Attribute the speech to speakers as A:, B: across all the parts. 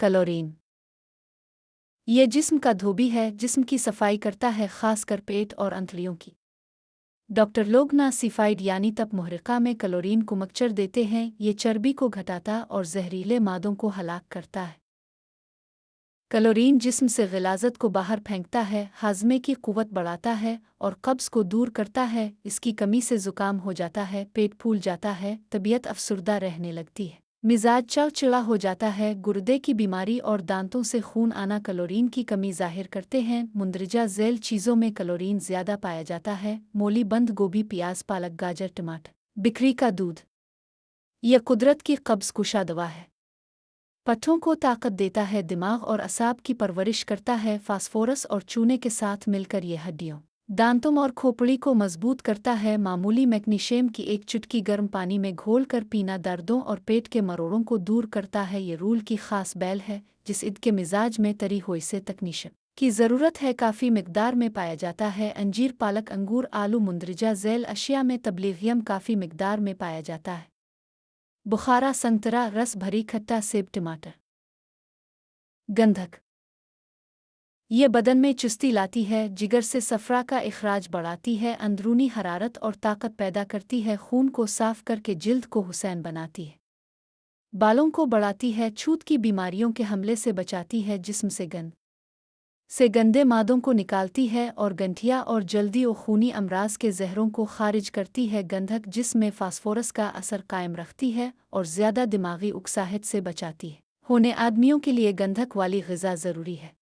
A: Chlorine ये जिस्म का धोबी है, जिस्म की सफाई करता है, खासकर पेट और अंतड़ियों की। डॉक्टर लोग नासिफाइड यानी तप मुहर्रिका में क्लोरीन को मक्चर देते हैं। ये चर्बी को घटाता और जहरीले मादों को हलाक करता है। क्लोरीन जिस्म से ग़िलाज़त को बाहर फेंकता है, हाज़मे की क़ुव्वत बढ़ाता है और कब्ज़ को दूर करता है। इसकी कमी से ज़ुकाम हो जाता है, पेट फूल जाता है, तबीयत अफसुर्दा रहने लगती है, मिजाज चिड़चिड़ा हो जाता है, गुर्दे की बीमारी और दांतों से खून आना क्लोरीन की कमी ज़ाहिर करते हैं। मुंदरजा ज़ैल चीज़ों में क्लोरीन ज़्यादा पाया जाता है। मूली, बंद गोभी, प्याज, पालक, गाजर, टमाटर। बकरी का दूध यह कुदरत की कब्ज़ कुशा दवा है। पट्ठों को ताकत देता है, दिमाग और असाब की परवरिश करता है। फास्फोरस और चूने के साथ मिलकर ये हड्डियों, दांतों और खोपड़ी को मजबूत करता है। मामूली मैग्नीशियम की एक चुटकी गर्म पानी में घोल कर पीना दर्दों और पेट के मरोड़ों को दूर करता है। ये रूल की खास बैल है जिस ईद के मिजाज में तरी हुई से तकनीशन की ज़रूरत है, काफ़ी मिकदार में पाया जाता है। अंजीर, पालक, अंगूर, आलू, मुंदरजा ज़ैल अशिया में तबलीगियम काफ़ी मिकदार में पाया जाता है। बुखारा, संतरा, रस भरी खट्टा, सेब, टमाटर। गंधक ये बदन में चुस्ती लाती है, जिगर से सफ़रा का इखराज बढ़ाती है, अंदरूनी हरारत और ताकत पैदा करती है, खून को साफ करके जिल्द को हुसैन बनाती है, बालों को बढ़ाती है, छूत की बीमारियों के हमले से बचाती है, जिस्म से गंदे मादों को निकालती है और गंठिया और जल्दी और खूनी अमराज के जहरों को खारिज करती है। गंधक जिस्म में फास्फोरस का असर कायम रखती है और ज़्यादा दिमागी उकसाहट से बचाती है। होने आदमियों के लिए गंधक वाली ग़िज़ा ज़रूरी है।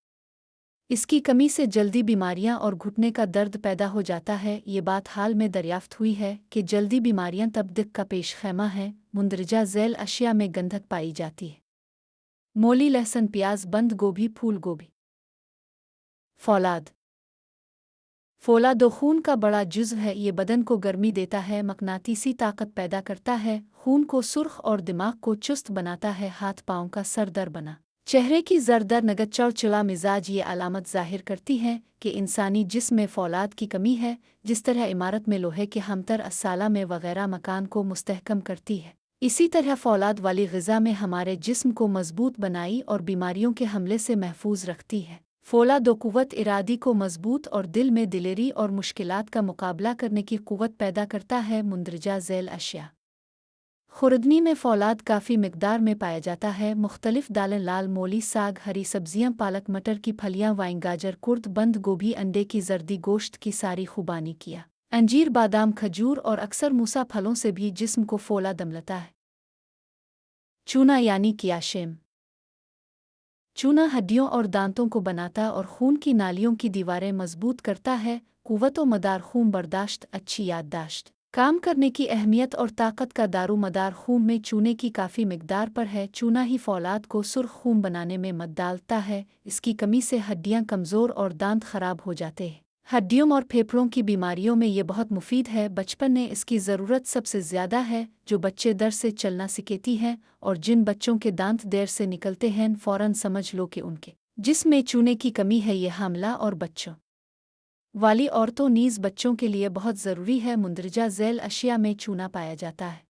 A: इसकी कमी से जल्दी बीमारियां और घुटने का दर्द पैदा हो जाता है। ये बात हाल में दरियाफ्त हुई है कि जल्दी बीमारियां तबदीक का पेश खैमा है। मुंदरजा ज़ैल अशिया में गंधक पाई जाती है। मूली, लहसुन, प्याज, बंद गोभी, फूल गोभी। फौलाद खून का बड़ा जुज़्व है। ये बदन को गर्मी देता है, मकनातीसी ताकत पैदा करता है, खून को सुर्ख और दिमाग को चुस्त बनाता है। हाथ पाँव का सरदर बना, चेहरे की जरदर नगद चिड़चिड़ा मिजाज ये अलामत ज़ाहिर करती हैं कि इंसानी जिस्म में फौलाद की कमी है। जिस तरह इमारत में लोहे के हमतर असाला में वगैरह मकान को मुस्तहकम करती है, इसी तरह फौलाद वाली ग़िज़ा में हमारे जिस्म को मजबूत बनाई और बीमारियों के हमले से महफूज रखती है। फौलाद क़ुव्वत इरादी को मजबूत और दिल में दिलेरी और मुश्किलात का मुकाबला करने की क़ुव्वत पैदा करता है। मुंदरजा ज़ैल अशिया खुर्दनी में फौलाद काफ़ी मिकदार में पाया जाता है। मुख्तलिफ दालें, लाल मूली, साग, हरी सब्जियां, पालक, मटर की फलियां, वाइन, गाजर, कुर्द, बंद गोभी, अंडे की जर्दी, गोश्त की सारी खुबानी किया, अंजीर, बादाम, खजूर और अक्सर मूसा फलों से भी जिस्म को फौलाद मिलता है। चूना यानी कैल्शियम चूना हड्डियों और दांतों को बनाता और खून की नालियों की दीवारें मजबूत करता है। कुव्वत मदार, खून बर्दाश्त, अच्छी याददाश्त, काम करने की अहमियत और ताकत का दारू मदार खून में चूने की काफ़ी मिकदार पर है। चूना ही फौलाद को सुर्ख खून बनाने में मदद डालता है। इसकी कमी से हड्डियां कमज़ोर और दांत खराब हो जाते हैं। हड्डियों और फेफड़ों की बीमारियों में ये बहुत मुफीद है। बचपन में इसकी ज़रूरत सबसे ज़्यादा है। जो बच्चे दर से चलना सीखती हैं और जिन बच्चों के दांत देर से निकलते हैं, फ़ौरन समझ लो कि उनके जिस्म में चूने की कमी है। ये हामला और बच्चों वाली औरतों नीज़ बच्चों के लिए बहुत ज़रूरी है। मुंदरजा ज़ैल अशिया में चूना पाया जाता है।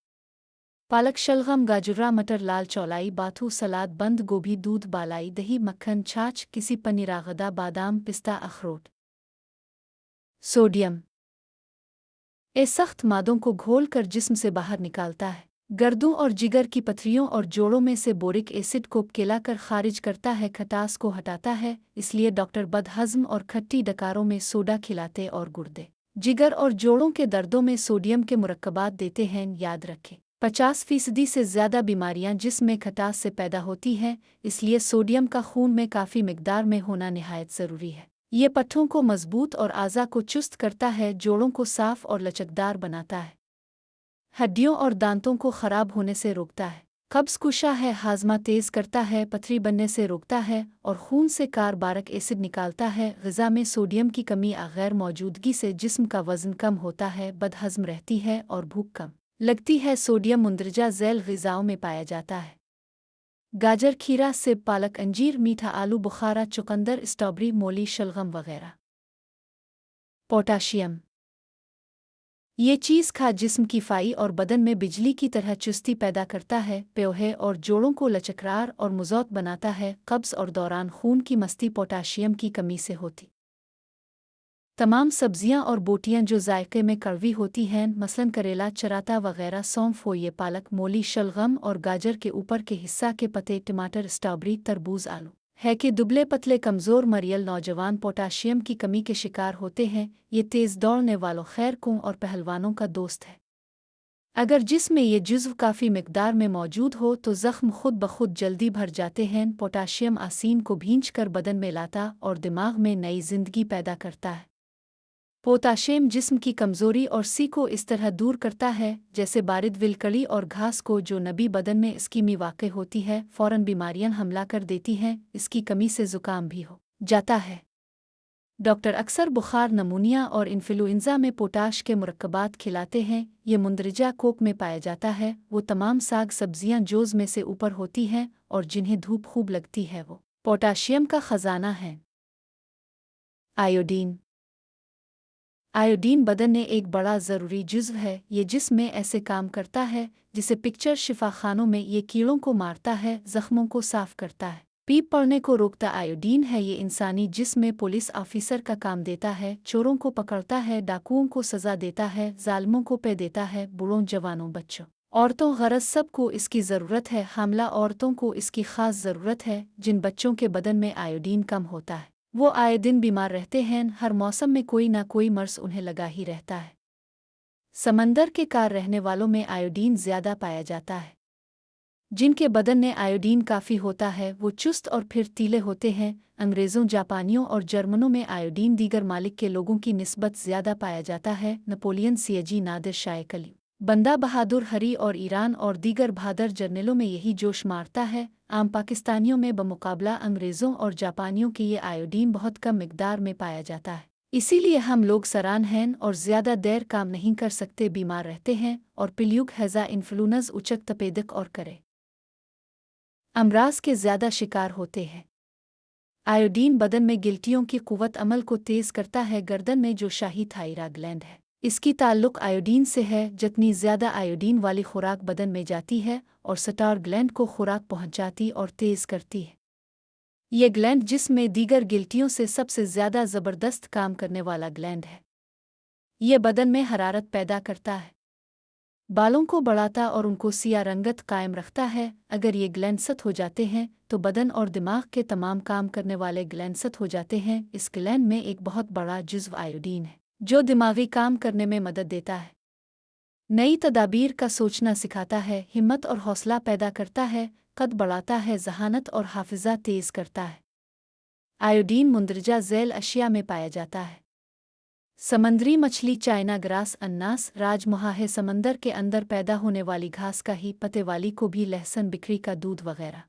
A: पालक, शलगम, गाजरा, मटर, लाल चौलाई, बाथू, सलाद, बंद गोभी, दूध, बालाई, दही, मक्खन, छाछ, किसी पनीर, आगदा, बादाम, पिस्ता, अखरोट। सोडियम सख्त मादों को घोल कर जिस्म से बाहर निकालता है। गर्दों और जिगर की पथरियों और जोड़ों में से बोरिक एसिड को केला कर खारिज करता है, खटास को हटाता है। इसलिए डॉक्टर बदहज़म और खट्टी डकारों में सोडा खिलाते और गुर्दे, जिगर और जोड़ों के दर्दों में सोडियम के मुरक्कबात देते हैं। याद रखें, 50% से ज़्यादा बीमारियां जिस्म में खटास से पैदा होती हैं। इसलिए सोडियम का खून में काफ़ी मिकदार में होना निहायत ज़रूरी है। ये पट्ठों को मजबूत और आज़ा को चुस्त करता है, जोड़ों को साफ और लचकदार बनाता है, हड्डियों और दांतों को खराब होने से रोकता है, कब्ज़ कुशा है, हाजमा तेज़ करता है, पथरी बनने से रोकता है और खून से कार्बारिक एसिड निकालता है। ग़िज़ा में सोडियम की कमी या गैर मौजूदगी से जिस्म का वज़न कम होता है, बदहज़म रहती है और भूख कम लगती है। सोडियम मुंदरजा ज़ैल ग़िज़ाओं में पाया जाता है। गाजर, खीरा, सेब, पालक, अंजीर, मीठा आलू, बुखारा, चुकंदर, स्ट्रॉबेरी, मूली, शलगम वगैरह। पोटाशियम ये चीज़ खा जिस्म की फ़ाई और बदन में बिजली की तरह चुस्ती पैदा करता है, प्योहे और जोड़ों को लचकदार और मुज़ौत बनाता है। कब्ज़ और दौरान खून की मस्ती पोटाशियम की कमी से होती। तमाम सब्जियां और बोटियां जो जायके में कड़वी होती हैं, मसलन करेला, चराता वगैरह, सौंफ हो, ये पालक, मूली, शलगम और गाजर के ऊपर के हिस्सा के पत्ते, टमाटर, स्ट्रॉबेरी, तरबूज, आलू है कि दुबले पतले कमज़ोर मरियल नौजवान पोटाशियम की कमी के शिकार होते हैं। ये तेज़ दौड़ने वालों, खैरकों और पहलवानों का दोस्त है। अगर जिस्म में ये जुज़्व काफ़ी मिकदार में मौजूद हो तो ज़ख्म खुद ब खुद जल्दी भर जाते हैं। पोटाशियम आसीन को भींच कर बदन में लाता और दिमाग में नई जिंदगी पैदा करता है। पोटाशियम जिस्म की कमज़ोरी और सी को इस तरह दूर करता है जैसे बारिद, विलकड़ी और घास को, जो नबी बदन में इसकी मी वाक़ई होती है, फ़ौरन बीमारियां हमला कर देती हैं। इसकी कमी से ज़ुकाम भी हो जाता है। डॉक्टर अक्सर बुखार, नमूनिया और इन्फ्लुएंज़ा में पोटाश के मुरक्कबात खिलाते हैं। ये मुंदरजा कोक में पाया जाता है। वो तमाम साग सब्जियां जोज़ में से ऊपर होती हैं और जिन्हें धूप खूब लगती है, वो पोटाशियम का ख़जाना है। आयोडीन। आयोडीन बदन में एक बड़ा ज़रूरी जुज़्व है। ये जिस्म में ऐसे काम करता है जिसे पिक्चर शिफाखानों में ये कीड़ों को मारता है, ज़ख्मों को साफ़ करता है, पीप पड़ने को रोकता। आयोडीन है ये इंसानी जिस्म में पुलिस ऑफिसर का काम देता है, चोरों को पकड़ता है, डाकुओं को सज़ा देता है, जालिमों को पे देता है, बूढ़ों, जवानों, बच्चों, औरतों, गरज सबको इसकी ज़रूरत है। हामला औरतों को इसकी ख़ास ज़रूरत है। जिन बच्चों के बदन में आयोडीन कम होता है वो आए दिन बीमार रहते हैं। हर मौसम में कोई ना कोई मर्स उन्हें लगा ही रहता है। समंदर के कार रहने वालों में आयोडीन ज़्यादा पाया जाता है। जिनके बदन में आयोडीन काफ़ी होता है वो चुस्त और फिरतीले होते हैं। अंग्रेज़ों, जापानियों और जर्मनों में आयोडीन दीगर मालिक के लोगों की निस्बत ज़्यादा पाया जाता है। नपोलियन, सियाजी, नादिर शाह कली, बंदा बहादुर, हरी और ईरान और दीगर बहादुर जर्नलों में यही जोश मारता है। आम पाकिस्तानियों में बमुकाबला अंग्रेज़ों और जापानियों के ये आयोडीन बहुत कम मिकदार में पाया जाता है। इसीलिए हम लोग सरान हैं और ज़्यादा देर काम नहीं कर सकते, बीमार रहते हैं और पिल्यूक, हैज़ा, इन्फ्लूनज़, उचक, तपेदिक और करे अमराज के ज़्यादा शिकार होते हैं। आयोडीन बदन में गिल्टियों की कुव्वत अमल को तेज़ करता है। गर्दन में जो शाही थायराइड ग्लैंड है, इसकी ताल्लुक आयोडीन से है। जितनी ज़्यादा आयोडीन वाली खुराक बदन में जाती है और स्टार ग्लैंड को खुराक पहुंचाती और तेज़ करती है। ये ग्लैंड जिस्म में दीगर गिल्टियों से सबसे ज़्यादा ज़बरदस्त काम करने वाला ग्लैंड है। ये बदन में हरारत पैदा करता है, बालों को बढ़ाता और उनको सिया रंगत कायम रखता है। अगर ये ग्लैंड सख्त हो जाते हैं तो बदन और दिमाग के तमाम काम करने वाले ग्लैंड सख्त हो जाते हैं। इस ग्लैंड में एक बहुत बड़ा जुज़्व आयोडीन है जो दिमागी काम करने में मदद देता है, नई तदाबीर का सोचना सिखाता है, हिम्मत और हौसला पैदा करता है, कद बढ़ाता है, ज़हानत और हाफिज़ा तेज़ करता है। आयोडीन मुंदरजा झैल अशिया में पाया जाता है। समंदरी मछली, चाइना ग्रास, अन्नास, राजमुहा है। समंदर के अंदर पैदा होने वाली घास का ही, पत्ते वाली को भी, लहसुन, बिक्री का दूध वगैरह।